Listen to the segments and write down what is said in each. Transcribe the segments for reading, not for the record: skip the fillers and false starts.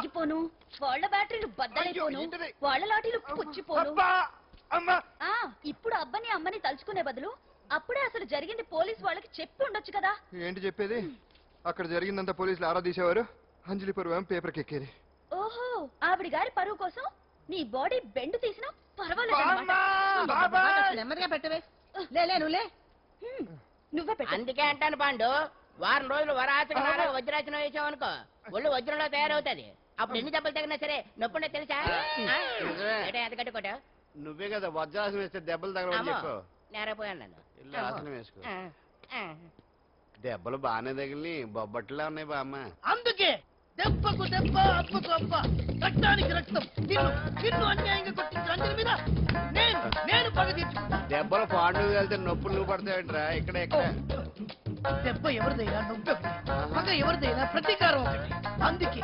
తెగిపోను, వాళ్ళ బ్యాటరీలు బద్దలైపోను, వాళ్ళ లాఠీలు పుచ్చిపోను. ఇప్పుడు అబ్బని అమ్మని తలుచుకునే బదులు అప్పుడే అసలు జరిగింది పోలీసు వాళ్ళకి చెప్పి ఉండొచ్చు కదా. ఏంటి చెప్పేది? అక్కడ జరిగిందంతా పోలీసులు ఆరా తీసేవారు, అంజలి పరువు పేపర్కి ఎక్కేది. ఓహో, ఆవిడ గారి పరువు కోసం నీ బాడీ బెండ్ తీసినా పర్వాలేదు. నెమ్మదిగా పెట్టవే. నువ్వే పెట్టు. అందుకే అంటాను పాండు, వారం రోజులు వరాచకనారా వజ్రాచనం వేసావనుకో ఒళ్ళు వజ్రంలో తయారవుతుంది. అప్పుడు ఎన్ని దెబ్బలు తగినా సరే నొప్పుండే తెలుసా? ఎంత కట్టుకోట నువ్వే కదా వజ్రాసనం వేస్తే దెబ్బలు తగలవని చెప్పు. నేరపోయాను నన్ను. ఇల్లు ఆసనం వేసుకో. దెబ్బలు బాగానే తగిలి బొబ్బట్లా ఉన్నాయి బామ్మ. అందుకే దెబ్బకు దెబ్బ, అబ్బకు అబ్బ, రక్తానికి రక్తం. నిన్ను అన్యాయంగా కొట్టించిన అంజలి మీద నేను పగ తీర్చుకుంటా. దెబ్బలు పాండు వెళ్తే నొప్పులు నువ్వు పడతాయంటరా. ఇక్కడ దెబ్బ ఎవరిదైనా నొప్పి, పగ ఎవరిదైనా ప్రతీకారం ఒకటి. అందుకే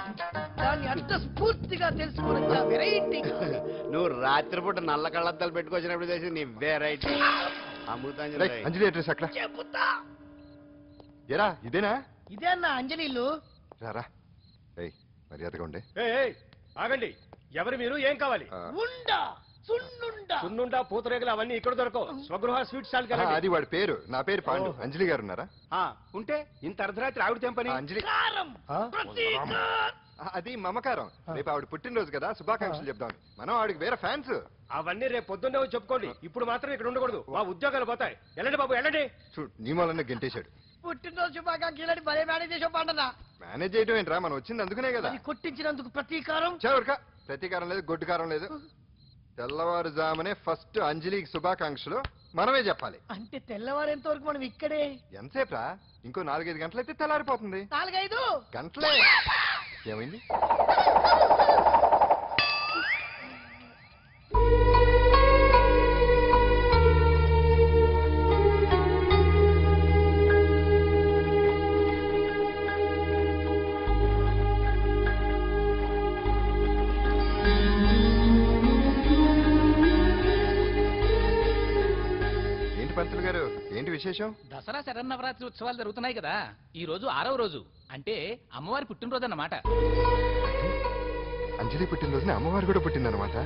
దాన్ని అంత స్ఫూర్తిగా తెలుసుకోవడం వెరైటీ. నువ్వు రాత్రిపూట నల్ల కళ్ళద్దాలు పెట్టుకొచ్చినప్పుడు చేసి నీ వెరైటీ అమృతాంజలి. అంజలి అడ్రస్ అక్కడ చెబుతా. ఎరా ఇదేనా? ఇదే అన్న అంజలి ఇల్లు. రారా మర్యాదగా ఉండే. ఆగండి, ఎవరు మీరు? ఏం కావాలి? ఉండా సున్నుండా పూతరేగలు అవన్నీ ఇక్కడ దొరకవు. స్వగృహ స్వీట్ స్టాల్ కదా. అది వాడి పేరు, నా పేరు పాండు. అంజలి గారు ఉన్నారా? ఉంటే ఇంత అర్ధరాత్రి ఆవిడ తెంపని. అంజలి అది మమకారం. రేపు ఆవిడ పుట్టినరోజు కదా, శుభాకాంక్షలు చెప్దాం. మనం ఆవిడకి వేరే ఫ్యాన్స్. అవన్నీ రేపు పొద్దున్నే వచ్చి చెప్పుకోండి. ఇప్పుడు మాత్రం ఇక్కడ ఉండకూడదు, మా ఉద్యోగాలు పోతాయి. వెళ్ళండి బాబు వెళ్ళండి. చూడు, నీ మూలనే గెంటేశాడు. పుట్టినరోజు శుభాకాంక్షలు భలే మేనేజ్ చేసావు పండనా. మేనేజ్ చేయడం ఏంట్రా, మనం వచ్చింది అందుకునే కదా. కొట్టించినందుకు ప్రతీకారం. చవరక ప్రతీకారం లేదు, గొడ్డుకారం లేదు. తెల్లవారుజామునే ఫస్ట్ అంజలికి శుభాకాంక్షలు మనమే చెప్పాలి. అంటే తెల్లవారేంత వరకు మనం ఇక్కడే ఎంతసేపురా? ఇంకో 4-5 గంటలైతే తెల్లారిపోతుంది. 4-5 గంటలే. ఏమైంది? పంతులు గారు, ఏంటి విశేషం? దసరా శరన్నవరాత్రి ఉత్సవాలు జరుగుతున్నాయి కదా, ఈ రోజు 6వ రోజు, అంటే అమ్మవారి పుట్టినరోజు అన్నమాట. అంజలి పుట్టినరోజున అమ్మవారు కూడా పుట్టిందన్నమాట.